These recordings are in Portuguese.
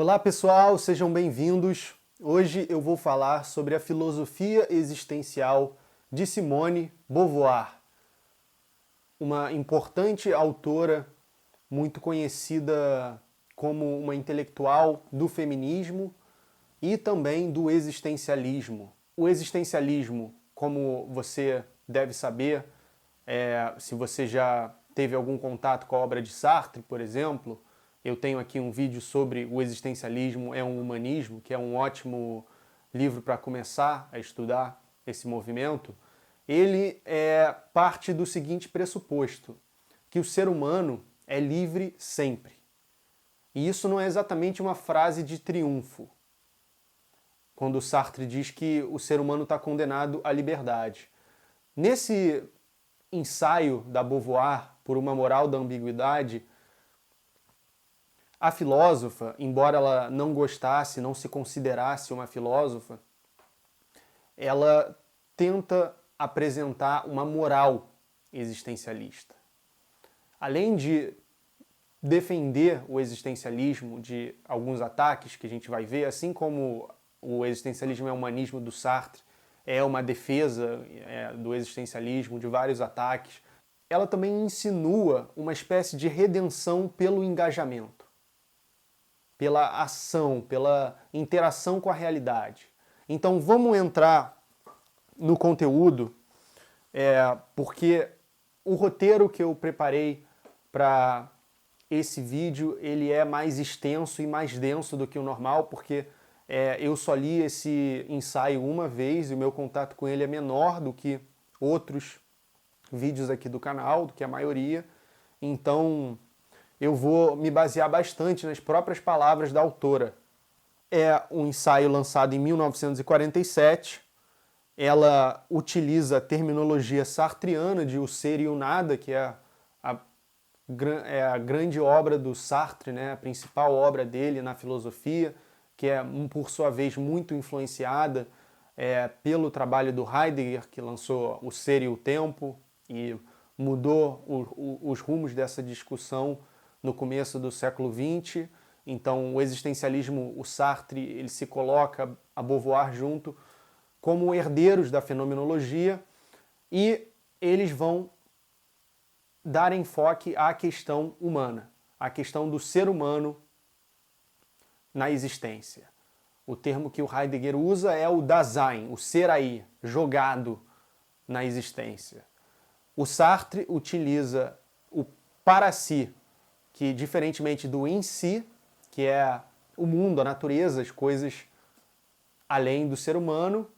Olá pessoal, sejam bem-vindos. Hoje eu vou falar sobre a filosofia existencial de Simone Beauvoir, uma importante autora muito conhecida como uma intelectual do feminismo e também do existencialismo. O existencialismo, como você deve saber, se você já teve algum contato com a obra de Sartre, por exemplo, eu tenho aqui um vídeo sobre o existencialismo é um humanismo, que é um ótimo livro para começar a estudar esse movimento. Ele parte do seguinte pressuposto, que o ser humano é livre sempre. E isso não é exatamente uma frase de triunfo, quando Sartre diz que o ser humano está condenado à liberdade. Nesse ensaio da Beauvoir por uma moral da ambiguidade, a filósofa, embora ela não gostasse, não se considerasse uma filósofa, ela tenta apresentar uma moral existencialista. Além de defender o existencialismo de alguns ataques que a gente vai ver, assim como o existencialismo é humanismo do Sartre, é uma defesa do existencialismo, de vários ataques, ela também insinua uma espécie de redenção pelo engajamento, pela ação, pela interação com a realidade. Então vamos entrar no conteúdo, porque o roteiro que eu preparei para esse vídeo ele é mais extenso e mais denso do que o normal, porque eu só li esse ensaio uma vez e o meu contato com ele é menor do que outros vídeos aqui do canal, do que a maioria. Então eu vou me basear bastante nas próprias palavras da autora. É um ensaio lançado em 1947. Ela utiliza a terminologia sartreana de o ser e o nada, que é a grande obra do Sartre, né? A principal obra dele na filosofia, que é, por sua vez, muito influenciada pelo trabalho do Heidegger, que lançou O Ser e o Tempo, e mudou os rumos dessa discussão no começo do século XX. Então, o existencialismo, o Sartre, ele se coloca a Beauvoir junto como herdeiros da fenomenologia, e eles vão dar enfoque à questão humana, à questão do ser humano na existência. O termo que o Heidegger usa é o Dasein, o ser aí, jogado na existência. O Sartre utiliza o para si, que diferentemente do em si, que é o mundo, a natureza, as coisas além do ser humano,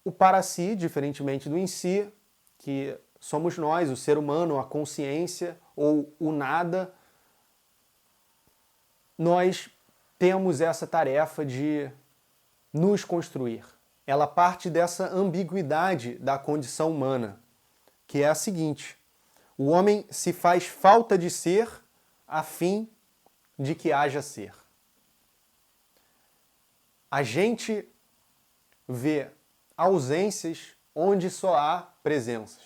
o para si, diferentemente do em si, que somos nós, o ser humano, a consciência ou o nada, nós temos essa tarefa de nos construir. Ela parte dessa ambiguidade da condição humana, que é a seguinte: o homem se faz falta de ser a fim de que haja ser. A gente vê ausências onde só há presenças.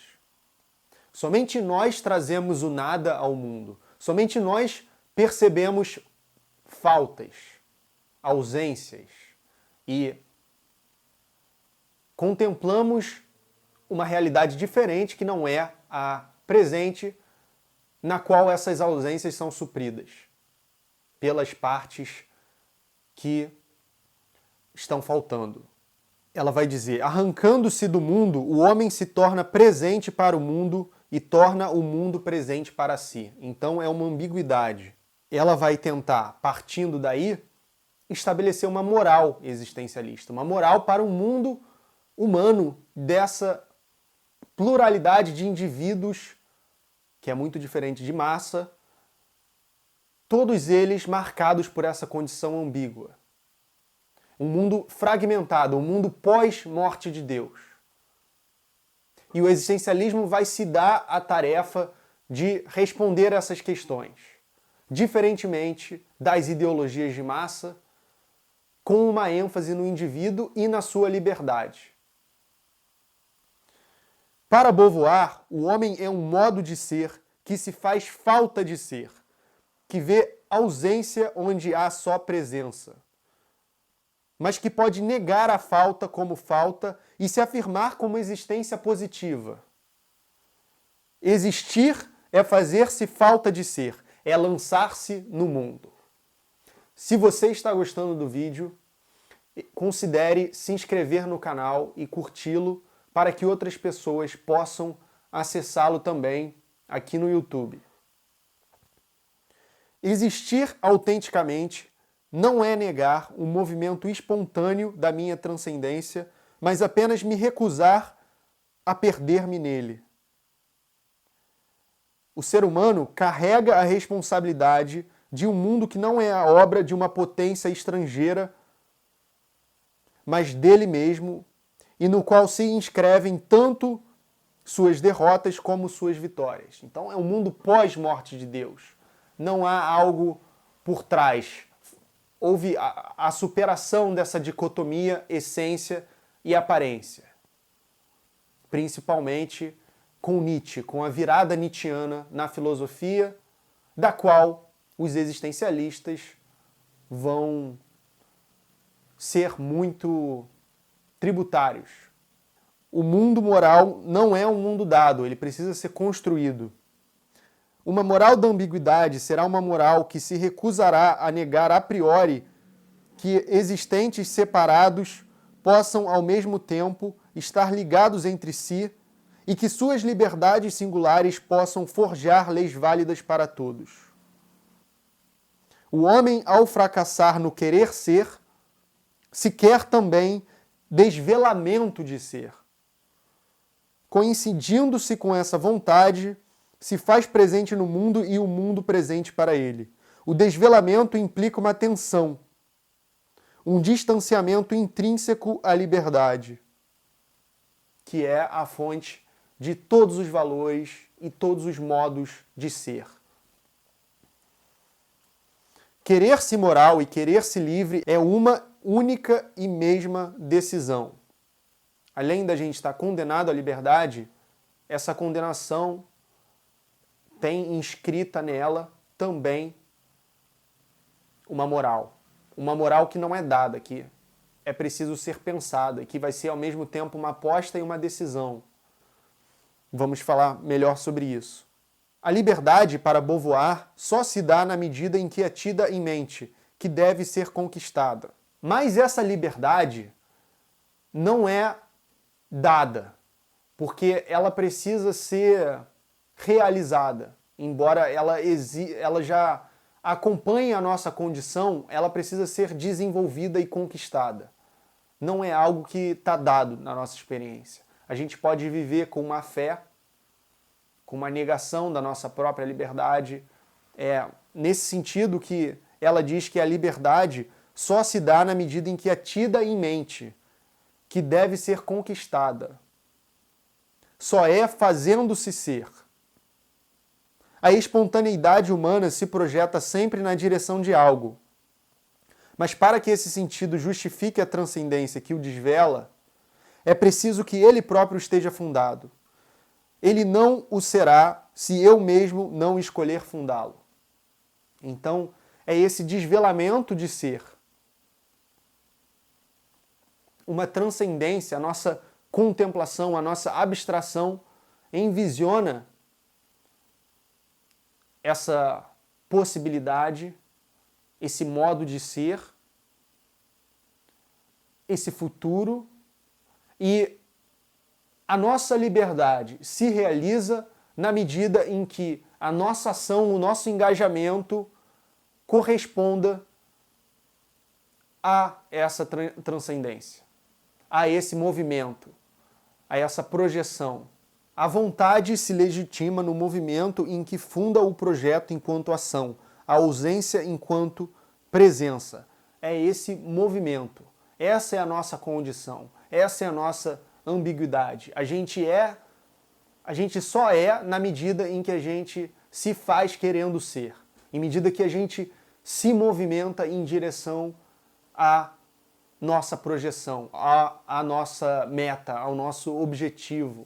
Somente nós trazemos o nada ao mundo. Somente nós percebemos faltas, ausências e contemplamos uma realidade diferente que não é a presente, na qual essas ausências são supridas pelas partes que estão faltando. Ela vai dizer: arrancando-se do mundo, o homem se torna presente para o mundo e torna o mundo presente para si. Então é uma ambiguidade. Ela vai tentar, partindo daí, estabelecer uma moral existencialista, uma moral para o mundo humano dessa pluralidade de indivíduos, que é muito diferente de massa, todos eles marcados por essa condição ambígua. Um mundo fragmentado, um mundo pós-morte de Deus. E o existencialismo vai se dar a tarefa de responder essas questões, diferentemente das ideologias de massa, com uma ênfase no indivíduo e na sua liberdade. Para Beauvoir, o homem é um modo de ser que se faz falta de ser, que vê ausência onde há só presença, mas que pode negar a falta como falta e se afirmar como existência positiva. Existir é fazer-se falta de ser, é lançar-se no mundo. Se você está gostando do vídeo, considere se inscrever no canal e curti-lo para que outras pessoas possam acessá-lo também aqui no YouTube. Existir autenticamente não é negar o movimento espontâneo da minha transcendência, mas apenas me recusar a perder-me nele. O ser humano carrega a responsabilidade de um mundo que não é a obra de uma potência estrangeira, mas dele mesmo, e no qual se inscrevem tanto suas derrotas como suas vitórias. Então é um mundo pós-morte de Deus. Não há algo por trás. Houve a superação dessa dicotomia essência e aparência. Principalmente com Nietzsche, com a virada nietzschiana na filosofia, da qual os existencialistas vão ser muito tributários. O mundo moral não é um mundo dado, ele precisa ser construído. Uma moral da ambiguidade será uma moral que se recusará a negar a priori que existentes separados possam ao mesmo tempo estar ligados entre si e que suas liberdades singulares possam forjar leis válidas para todos. O homem, ao fracassar no querer ser, se quer também desvelamento de ser. Coincidindo-se com essa vontade, se faz presente no mundo e o mundo presente para ele. O desvelamento implica uma tensão, um distanciamento intrínseco à liberdade, que é a fonte de todos os valores e todos os modos de ser. Querer-se moral e querer-se livre é uma única e mesma decisão. Além da gente estar condenado à liberdade, essa condenação tem inscrita nela também uma moral. Uma moral que não é dada, que é preciso ser pensada, que vai ser ao mesmo tempo uma aposta e uma decisão. Vamos falar melhor sobre isso. A liberdade, para Beauvoir, só se dá na medida em que é tida em mente, que deve ser conquistada. Mas essa liberdade não é dada, porque ela precisa ser realizada. Embora ela já acompanhe a nossa condição, ela precisa ser desenvolvida e conquistada. Não é algo que está dado na nossa experiência. A gente pode viver com uma fé, com uma negação da nossa própria liberdade. É nesse sentido que ela diz que a liberdade só se dá na medida em que é tida em mente, que deve ser conquistada. Só é fazendo-se ser. A espontaneidade humana se projeta sempre na direção de algo. Mas para que esse sentido justifique a transcendência que o desvela, é preciso que ele próprio esteja fundado. Ele não o será se eu mesmo não escolher fundá-lo. Então, é esse desvelamento de ser. Uma transcendência, a nossa contemplação, a nossa abstração envisiona essa possibilidade, esse modo de ser, esse futuro, e a nossa liberdade se realiza na medida em que a nossa ação, o nosso engajamento corresponda a essa transcendência, a esse movimento, a essa projeção. A vontade se legitima no movimento em que funda o projeto enquanto ação, a ausência enquanto presença. É esse movimento. Essa é a nossa condição. Essa é a nossa ambiguidade. A gente só é na medida em que a gente se faz querendo ser. Em medida que a gente se movimenta em direção à nossa projeção, à nossa meta, ao nosso objetivo.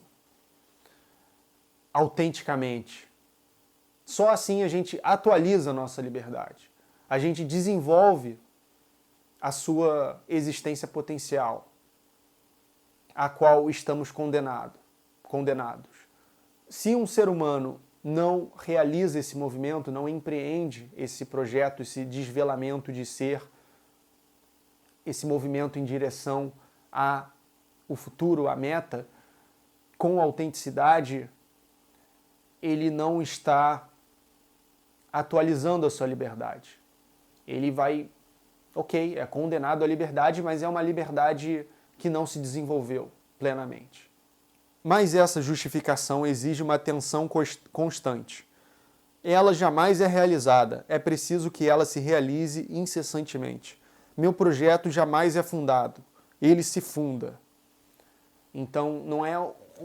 Autenticamente. Só assim a gente atualiza a nossa liberdade. a gente desenvolve a sua existência potencial, a qual estamos condenados. Se um ser humano não realiza esse movimento, não empreende esse projeto, esse desvelamento de ser, esse movimento em direção ao futuro, à meta, com autenticidade, ele não está atualizando a sua liberdade. Ele vai, é condenado à liberdade, mas é uma liberdade que não se desenvolveu plenamente. Mas essa justificação exige uma atenção constante. Ela jamais é realizada, é preciso que ela se realize incessantemente. Meu projeto jamais é fundado, ele se funda. Então não é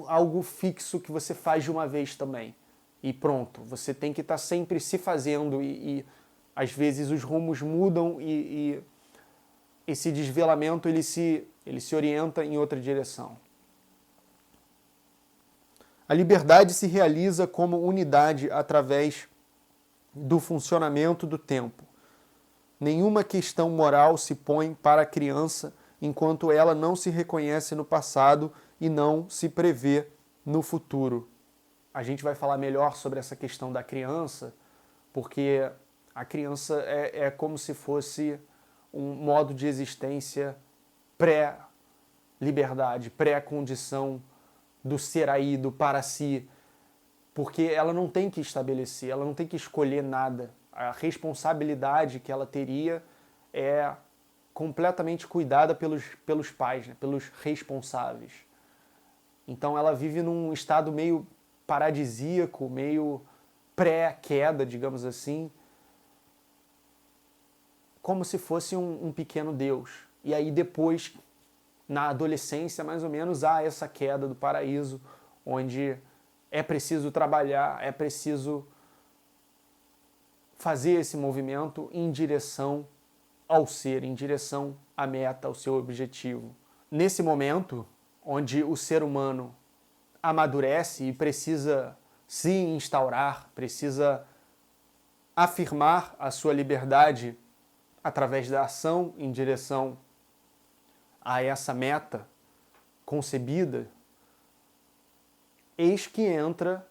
algo fixo que você faz de uma vez também. E pronto, você tem que estar sempre se fazendo e às vezes os rumos mudam e esse desvelamento ele se orienta em outra direção. A liberdade se realiza como unidade através do funcionamento do tempo. Nenhuma questão moral se põe para a criança enquanto ela não se reconhece no passado e não se prevê no futuro. A gente vai falar melhor sobre essa questão da criança, porque a criança é como se fosse um modo de existência pré-liberdade, pré-condição do ser aí, do para si, porque ela não tem que estabelecer, ela não tem que escolher nada. A responsabilidade que ela teria é completamente cuidada pelos pais, né, pelos responsáveis. Então ela vive num estado meio paradisíaco, meio pré-queda, digamos assim, como se fosse um pequeno Deus. E aí depois, na adolescência, mais ou menos, há essa queda do paraíso, onde é preciso trabalhar, é preciso fazer esse movimento em direção ao ser, em direção à meta, ao seu objetivo. Nesse momento, onde o ser humano amadurece e precisa se instaurar, precisa afirmar a sua liberdade através da ação em direção a essa meta concebida, eis que entra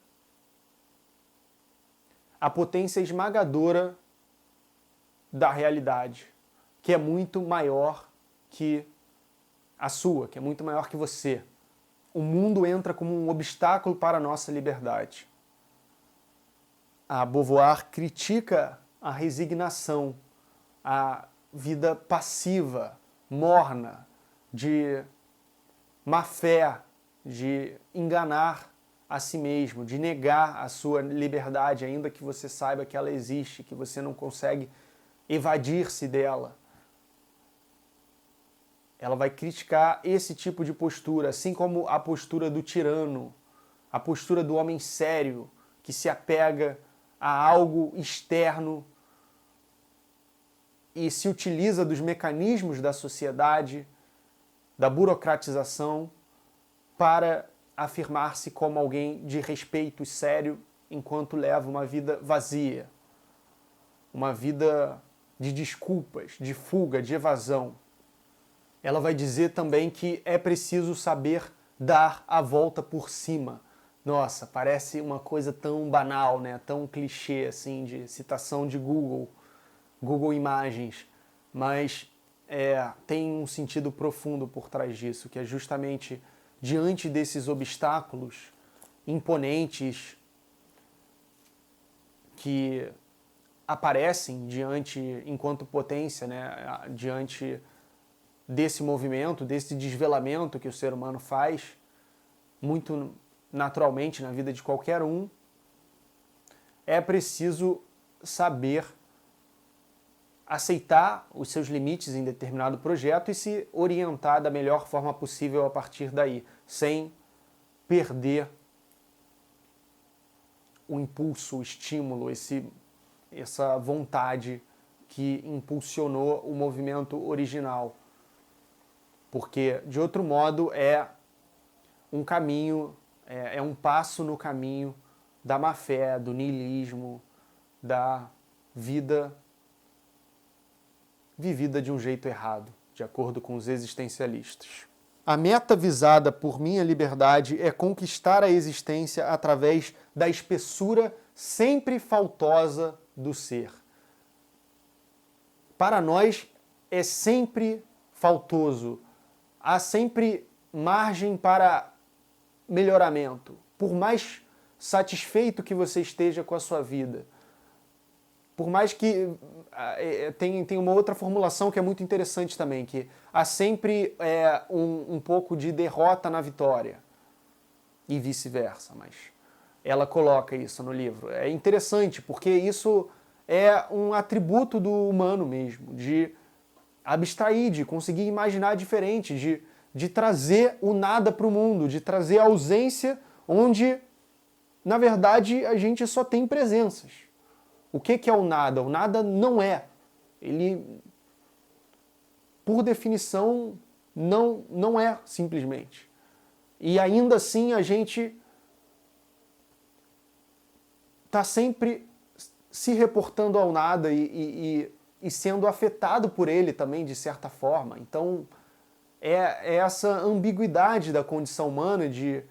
a potência esmagadora da realidade, que é muito maior que a sua, que é muito maior que você. O mundo entra como um obstáculo para a nossa liberdade. A Beauvoir critica a resignação, a vida passiva, morna, de má fé, de enganar a si mesmo, de negar a sua liberdade, ainda que você saiba que ela existe, que você não consegue evadir-se dela. Ela vai criticar esse tipo de postura, assim como a postura do tirano, a postura do homem sério, que se apega a algo externo e se utiliza dos mecanismos da sociedade, da burocratização, para afirmar-se como alguém de respeito e sério, enquanto leva uma vida vazia, uma vida de desculpas, de fuga, de evasão. Ela vai dizer também que é preciso saber dar a volta por cima. Nossa, parece uma coisa tão banal, né? Tão clichê, assim, de citação de Google Imagens, mas tem um sentido profundo por trás disso, que é justamente diante desses obstáculos imponentes que aparecem enquanto potência, né? Diante desse movimento, desse desvelamento que o ser humano faz, muito naturalmente na vida de qualquer um, é preciso saber aceitar os seus limites em determinado projeto e se orientar da melhor forma possível a partir daí, sem perder o impulso, o estímulo, essa vontade que impulsionou o movimento original. Porque, de outro modo, é um caminho, é um passo no caminho da má-fé, do niilismo, da vida vivida de um jeito errado, de acordo com os existencialistas. A meta visada por minha liberdade é conquistar a existência através da espessura sempre faltosa do ser. Para nós é sempre faltoso, há sempre margem para melhoramento, por mais satisfeito que você esteja com a sua vida. Por mais que tem uma outra formulação que é muito interessante também, que há sempre um pouco de derrota na vitória e vice-versa, mas ela coloca isso no livro. É interessante porque isso é um atributo do humano mesmo, de abstrair, de conseguir imaginar diferente, de trazer o nada para o mundo, de trazer a ausência onde, na verdade, a gente só tem presenças. O que é o nada? O nada não é. Ele, por definição, não é simplesmente. E ainda assim a gente está sempre se reportando ao nada e sendo afetado por ele também, de certa forma. Então, é essa ambiguidade da condição humana de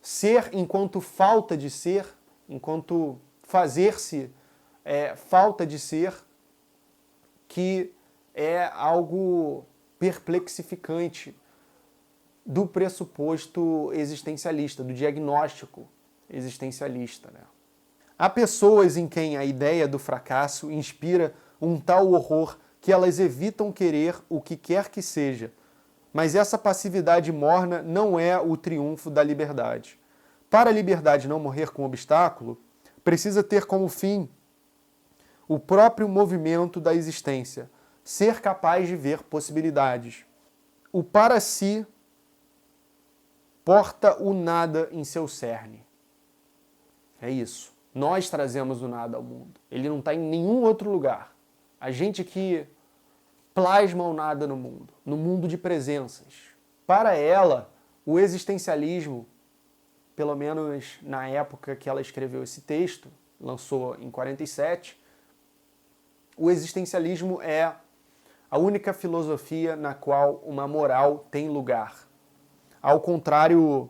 ser enquanto falta de ser, enquanto fazer-se falta de ser, que é algo perplexificante do pressuposto existencialista, do diagnóstico existencialista, né? Há pessoas em quem a ideia do fracasso inspira um tal horror que elas evitam querer o que quer que seja, mas essa passividade morna não é o triunfo da liberdade. Para a liberdade não morrer com obstáculo, precisa ter como fim o próprio movimento da existência, ser capaz de ver possibilidades. O para si porta o nada em seu cerne. É isso. Nós trazemos o nada ao mundo. Ele não está em nenhum outro lugar. A gente que plasma o nada no mundo de presenças. Para ela, o existencialismo, pelo menos na época que ela escreveu esse texto, lançou em 47, o existencialismo é a única filosofia na qual uma moral tem lugar. Ao contrário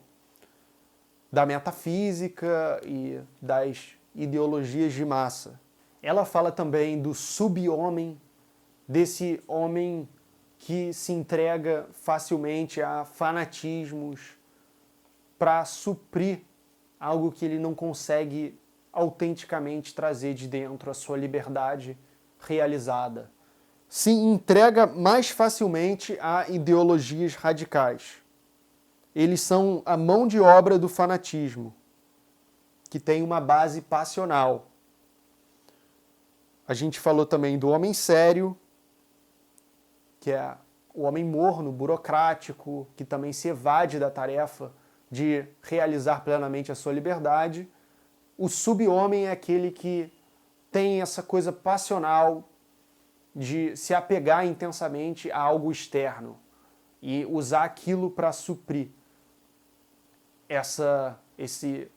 da metafísica e das ideologias de massa. Ela fala também do sub-homem, desse homem que se entrega facilmente a fanatismos para suprir algo que ele não consegue autenticamente trazer de dentro, a sua liberdade realizada. Se entrega mais facilmente a ideologias radicais. Eles são a mão de obra do fanatismo, que tem uma base passional. A gente falou também do homem sério, que é o homem morno, burocrático, que também se evade da tarefa de realizar plenamente a sua liberdade. O sub-homem é aquele que tem essa coisa passional de se apegar intensamente a algo externo e usar aquilo para suprir esse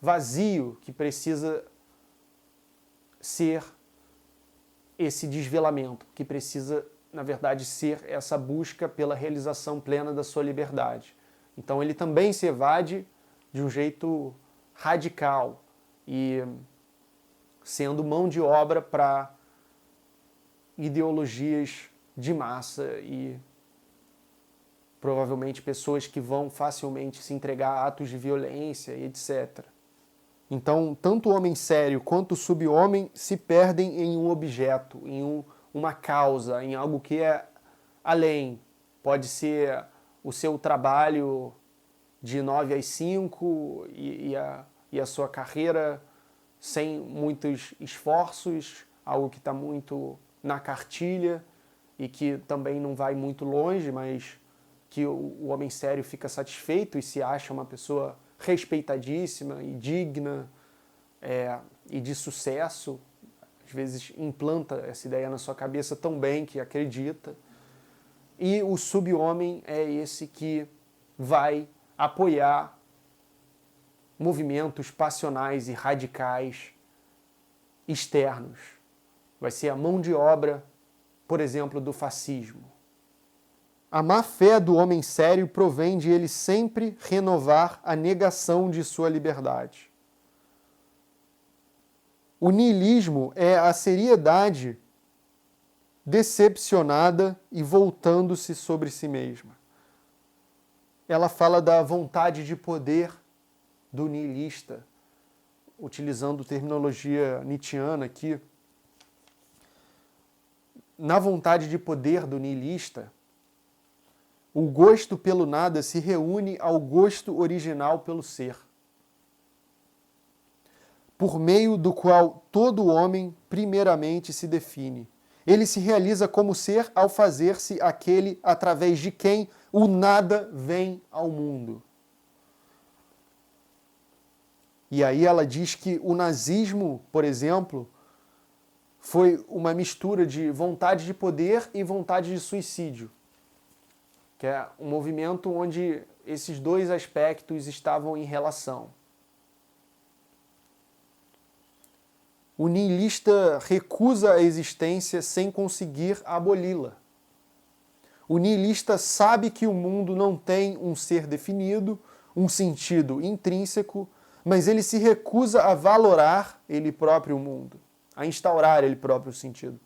vazio que precisa ser esse desvelamento, que precisa, na verdade, ser essa busca pela realização plena da sua liberdade. Então ele também se evade de um jeito radical e sendo mão de obra para ideologias de massa e provavelmente pessoas que vão facilmente se entregar a atos de violência e etc. Então, tanto o homem sério quanto o sub-homem se perdem em um objeto, em uma causa, em algo que é além. Pode ser o seu trabalho de 9 às 5 e a sua carreira sem muitos esforços, algo que está muito na cartilha e que também não vai muito longe, mas que o homem sério fica satisfeito e se acha uma pessoa respeitadíssima e digna e de sucesso. Às vezes implanta essa ideia na sua cabeça tão bem que acredita. E o sub-homem é esse que vai apoiar movimentos passionais e radicais externos. Vai ser a mão de obra por exemplo, do fascismo. A má-fé do homem sério provém de ele sempre renovar a negação de sua liberdade. O niilismo é a seriedade decepcionada e voltando-se sobre si mesma. Ela fala da vontade de poder do niilista, utilizando terminologia nietzschiana aqui. Na vontade de poder do niilista, o gosto pelo nada se reúne ao gosto original pelo ser, por meio do qual todo homem primeiramente se define. Ele se realiza como ser ao fazer-se aquele através de quem o nada vem ao mundo. E aí ela diz que o nazismo, por exemplo, foi uma mistura de vontade de poder e vontade de suicídio, que é um movimento onde esses dois aspectos estavam em relação. O niilista recusa a existência sem conseguir aboli-la. O niilista sabe que o mundo não tem um ser definido, um sentido intrínseco, mas ele se recusa a valorar ele próprio o mundo, a instaurar ele próprio o sentido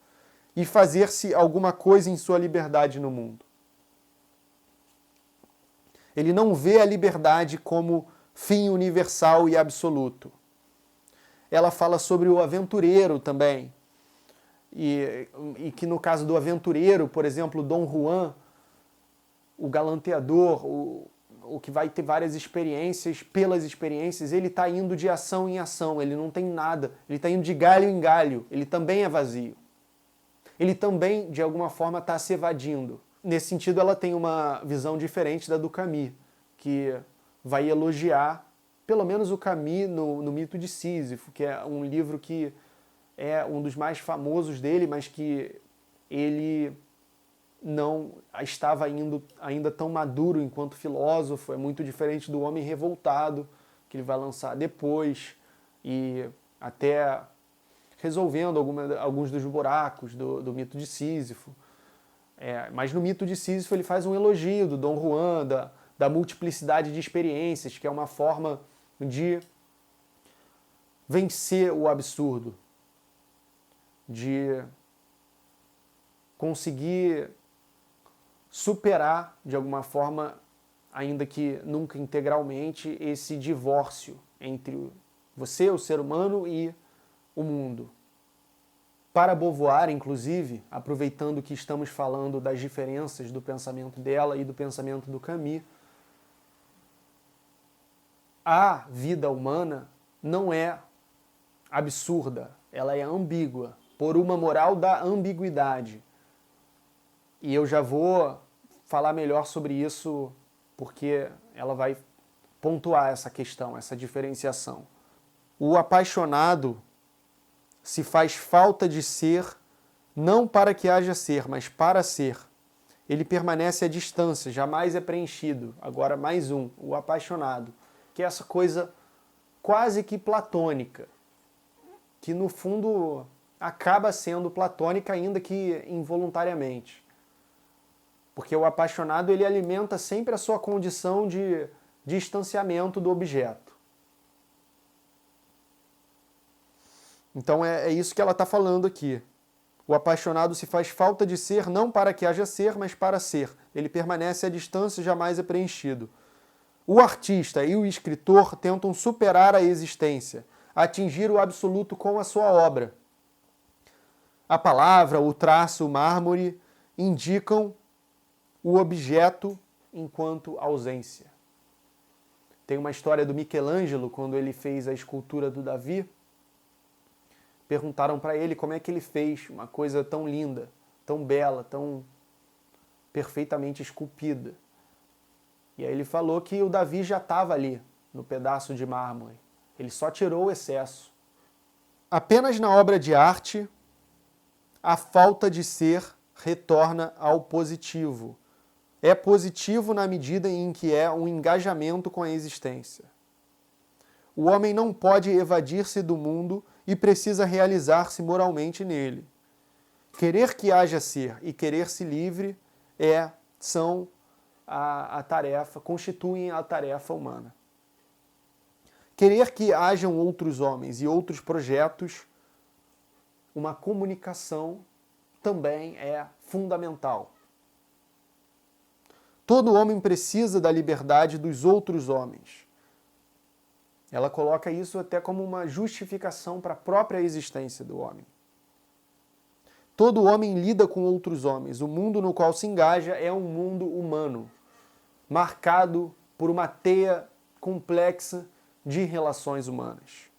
e fazer-se alguma coisa em sua liberdade no mundo. Ele não vê a liberdade como fim universal e absoluto. Ela fala sobre o aventureiro também, e que no caso do aventureiro, por exemplo, Dom Juan, o galanteador, o que vai ter várias experiências, pelas experiências, ele está indo de ação em ação, ele não tem nada, ele está indo de galho em galho, ele também é vazio. Ele também, de alguma forma, está se evadindo. Nesse sentido, ela tem uma visão diferente da do Camus, que vai elogiar, pelo menos o Camus no Mito de Sísifo, que é um livro que é um dos mais famosos dele, mas que ele não estava ainda tão maduro enquanto filósofo, é muito diferente do Homem Revoltado, que ele vai lançar depois, e até resolvendo alguns dos buracos do Mito de Sísifo. Mas no Mito de Sísifo ele faz um elogio do Dom Juan, da multiplicidade de experiências, que é uma forma de vencer o absurdo, de conseguir superar, de alguma forma, ainda que nunca integralmente, esse divórcio entre você, o ser humano, e o mundo. Para Beauvoir, inclusive, aproveitando que estamos falando das diferenças do pensamento dela e do pensamento do Camus, a vida humana não é absurda, ela é ambígua, por uma moral da ambiguidade. E eu já vou falar melhor sobre isso, porque ela vai pontuar essa questão, essa diferenciação. O apaixonado se faz falta de ser, não para que haja ser, mas para ser. Ele permanece à distância, jamais é preenchido. Agora mais um, o apaixonado, que é essa coisa quase que platônica, que no fundo acaba sendo platônica, ainda que involuntariamente. Porque o apaixonado ele alimenta sempre a sua condição de distanciamento do objeto. Então é isso que ela está falando aqui. O apaixonado se faz falta de ser, não para que haja ser, mas para ser. Ele permanece à distância, jamais é preenchido. O artista e o escritor tentam superar a existência, atingir o absoluto com a sua obra. A palavra, o traço, o mármore indicam o objeto enquanto ausência. Tem uma história do Michelangelo, quando ele fez a escultura do Davi. Perguntaram para ele como é que ele fez uma coisa tão linda, tão bela, tão perfeitamente esculpida. E aí ele falou que o Davi já estava ali, no pedaço de mármore. Ele só tirou o excesso. Apenas na obra de arte, a falta de ser retorna ao positivo. É positivo na medida em que é um engajamento com a existência. O homem não pode evadir-se do mundo e precisa realizar-se moralmente nele. Querer que haja ser e querer-se livre são a tarefa, constituem a tarefa humana. Querer que hajam outros homens e outros projetos, uma comunicação também é fundamental. Todo homem precisa da liberdade dos outros homens. Ela coloca isso até como uma justificação para a própria existência do homem. Todo homem lida com outros homens. O mundo no qual se engaja é um mundo humano, marcado por uma teia complexa de relações humanas.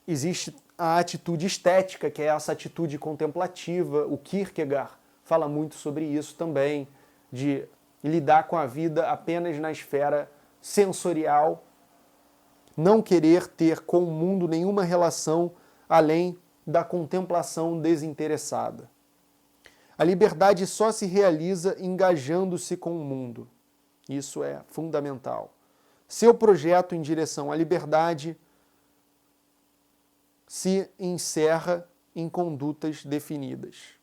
Existe a atitude estética, que é essa atitude contemplativa. O Kierkegaard fala muito sobre isso também, de lidar com a vida apenas na esfera sensorial, não querer ter com o mundo nenhuma relação além da contemplação desinteressada. A liberdade só se realiza engajando-se com o mundo. Isso é fundamental. Seu projeto em direção à liberdade se encerra em condutas definidas.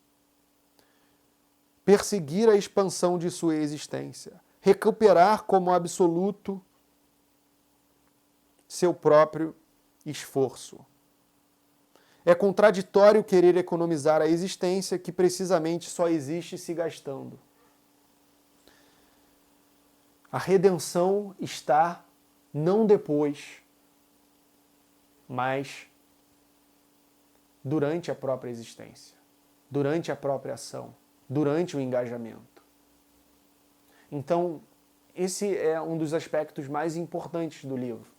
Perseguir a expansão de sua existência, recuperar como absoluto seu próprio esforço. É contraditório querer economizar a existência que precisamente só existe se gastando. A redenção está não depois, mas durante a própria existência, durante a própria ação, durante o engajamento. Então, esse é um dos aspectos mais importantes do livro.